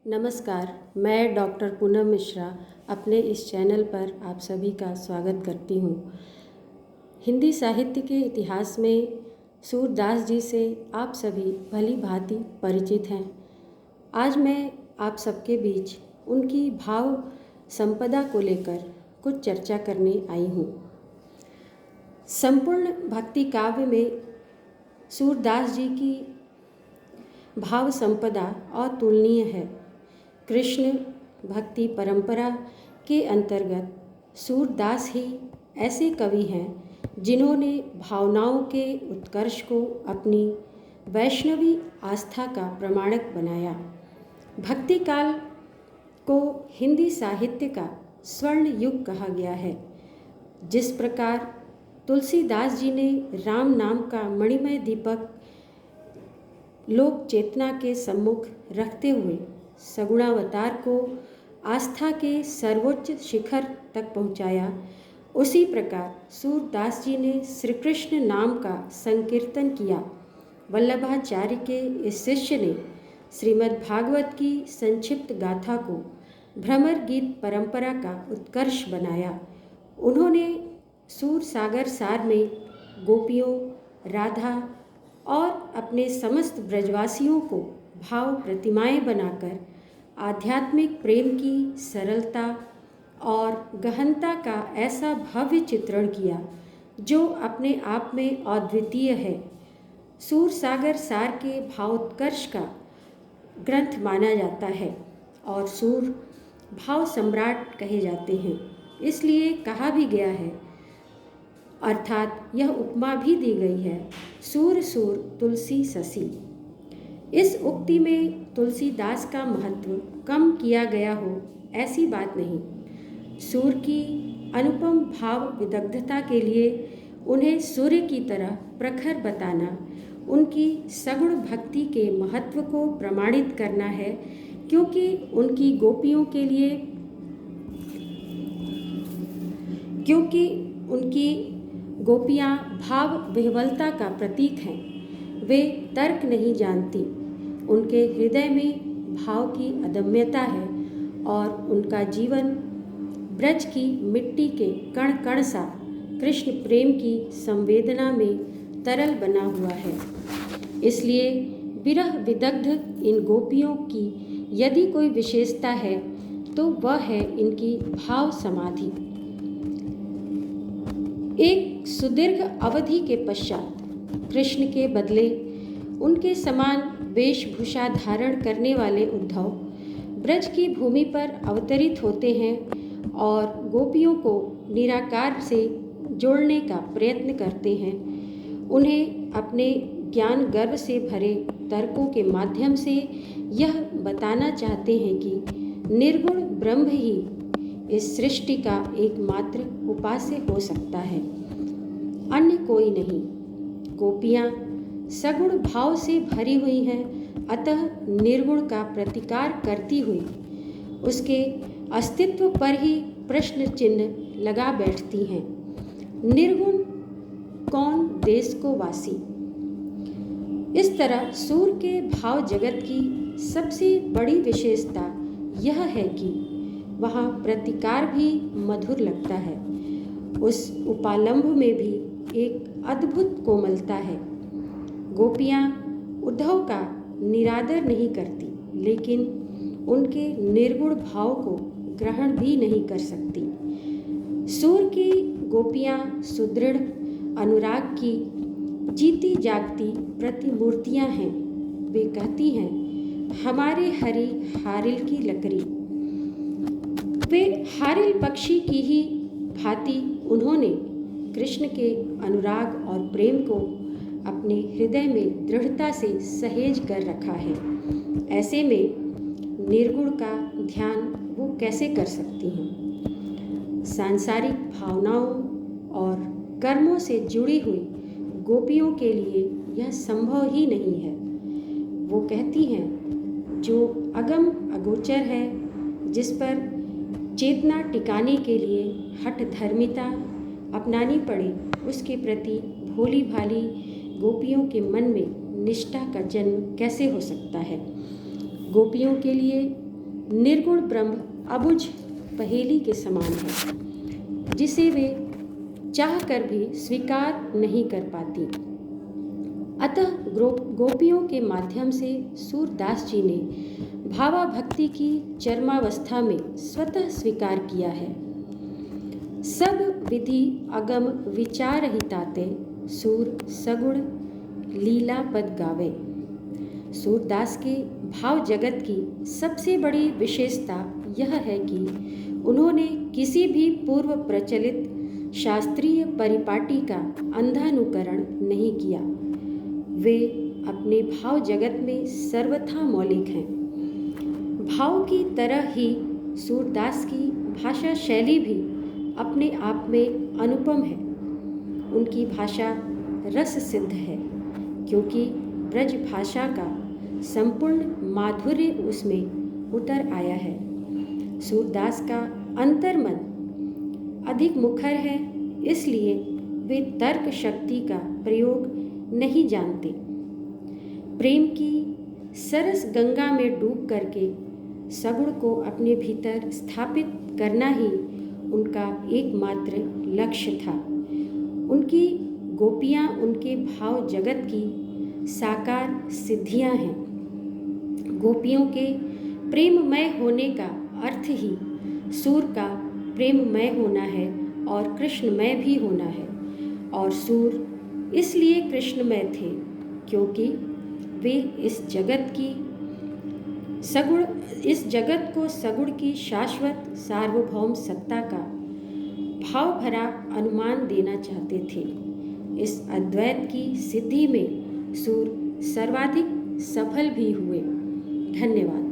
नमस्कार, मैं डॉक्टर पूनम मिश्रा अपने इस चैनल पर आप सभी का स्वागत करती हूँ। हिंदी साहित्य के इतिहास में सूरदास जी से आप सभी भली भांति परिचित हैं। आज मैं आप सबके बीच उनकी भाव संपदा को लेकर कुछ चर्चा करने आई हूँ। संपूर्ण भक्ति काव्य में सूरदास जी की भाव संपदा अतुलनीय है। कृष्ण भक्ति परंपरा के अंतर्गत सूरदास ही ऐसे कवि हैं जिन्होंने भावनाओं के उत्कर्ष को अपनी वैष्णवी आस्था का प्रमाणक बनाया। भक्ति काल को हिंदी साहित्य का स्वर्ण युग कहा गया है। जिस प्रकार तुलसीदास जी ने राम नाम का मणिमय दीपक लोक चेतना के सम्मुख रखते हुए सगुणावतार को आस्था के सर्वोच्च शिखर तक पहुंचाया, उसी प्रकार सूरदास जी ने श्री कृष्ण नाम का संकीर्तन किया। वल्लभाचार्य के इस शिष्य ने श्रीमद् भागवत की संक्षिप्त गाथा को भ्रमर गीत परंपरा का उत्कर्ष बनाया। उन्होंने सूर सागर सार में गोपियों, राधा और अपने समस्त ब्रजवासियों को भाव प्रतिमाएं बनाकर आध्यात्मिक प्रेम की सरलता और गहनता का ऐसा भव्य चित्रण किया जो अपने आप में अद्वितीय है। सूर सागर सार के भावोत्कर्ष का ग्रंथ माना जाता है और सूर भाव सम्राट कहे जाते हैं। इसलिए कहा भी गया है, अर्थात यह उपमा भी दी गई है, सूर सूर तुलसी ससी। इस उक्ति में तुलसीदास का महत्व कम किया गया हो ऐसी बात नहीं। सूर की अनुपम भाव विदग्धता के लिए उन्हें सूर्य की तरह प्रखर बताना उनकी सगुण भक्ति के महत्व को प्रमाणित करना है, क्योंकि उनकी गोपियाँ भाव विह्वलता का प्रतीक हैं। वे तर्क नहीं जानती, उनके हृदय में भाव की अदम्यता है और उनका जीवन ब्रज की मिट्टी के कण कण सा कृष्ण प्रेम की संवेदना में तरल बना हुआ है। इसलिए विरह विदग्ध इन गोपियों की यदि कोई विशेषता है तो वह है इनकी भाव समाधि। एक सुदीर्घ अवधि के पश्चात कृष्ण के बदले उनके समान वेशभूषा धारण करने वाले उद्धव ब्रज की भूमि पर अवतरित होते हैं और गोपियों को निराकार से जोड़ने का प्रयत्न करते हैं। उन्हें अपने ज्ञान गर्व से भरे तर्कों के माध्यम से यह बताना चाहते हैं कि निर्गुण ब्रह्म ही इस सृष्टि का एकमात्र उपास्य हो सकता है, अन्य कोई नहीं। गोपियाँ सगुण भाव से भरी हुई हैं, अतः निर्गुण का प्रतिकार करती हुई उसके अस्तित्व पर ही प्रश्न चिन्ह लगा बैठती हैं। निर्गुण कौन देश को वासी। इस तरह सूर के भाव जगत की सबसे बड़ी विशेषता यह है कि वहाँ प्रतिकार भी मधुर लगता है। उस उपालंभ में भी एक अद्भुत कोमलता है। गोपियाँ उद्धव का निरादर नहीं करती, लेकिन उनके निर्गुण भाव को ग्रहण भी नहीं कर सकती। सूर की गोपियाँ सुदृढ़ अनुराग की जीती जागती प्रतिमूर्तियाँ हैं। वे कहती हैं, हमारे हरि हारिल की लकड़ी। वे हारिल पक्षी की ही भांति उन्होंने कृष्ण के अनुराग और प्रेम को अपने हृदय में दृढ़ता से सहेज कर रखा है। ऐसे में निर्गुण का ध्यान वो कैसे कर सकती हैं। सांसारिक भावनाओं और कर्मों से जुड़ी हुई गोपियों के लिए यह संभव ही नहीं है। वो कहती हैं, जो अगम अगोचर है, जिस पर चेतना टिकाने के लिए हठ धर्मिता अपनानी पड़े, उसके प्रति भोली भाली गोपियों के मन में निष्ठा का जन्म कैसे हो सकता है। गोपियों के लिए निर्गुण ब्रह्म अबुझ पहेली के समान है, जिसे वे चाह कर भी स्वीकार नहीं कर पाती। अतः गोपियों के माध्यम से सूरदास जी ने भावाभक्ति की चरमावस्था में स्वतः स्वीकार किया है। सब विधि अगम विचार ही ताते, सूर सगुण लीला पद गावे। सूरदास के भाव जगत की सबसे बड़ी विशेषता यह है कि उन्होंने किसी भी पूर्व प्रचलित शास्त्रीय परिपाटी का अंधानुकरण नहीं किया। वे अपने भाव जगत में सर्वथा मौलिक हैं। भाव की तरह ही सूरदास की भाषा शैली भी अपने आप में अनुपम है। उनकी भाषा रस सिद्ध है, क्योंकि ब्रज भाषा का संपूर्ण माधुर्य उसमें उतर आया है। सूरदास का अंतर्मन अधिक मुखर है, इसलिए वे तर्क शक्ति का प्रयोग नहीं जानते। प्रेम की सरस गंगा में डूब करके सगुण को अपने भीतर स्थापित करना ही उनका एकमात्र लक्ष्य था। उनकी गोपियाँ उनके भाव जगत की साकार सिद्धियाँ हैं। गोपियों के प्रेममय होने का अर्थ ही सूर का प्रेममय होना है और कृष्णमय भी होना है। और सूर इसलिए कृष्णमय थे क्योंकि वे इस जगत को सगुण की शाश्वत सार्वभौम सत्ता का भाव भरा अनुमान देना चाहते थे। इस अद्वैत की सिद्धि में सूर सर्वाधिक सफल भी हुए। धन्यवाद।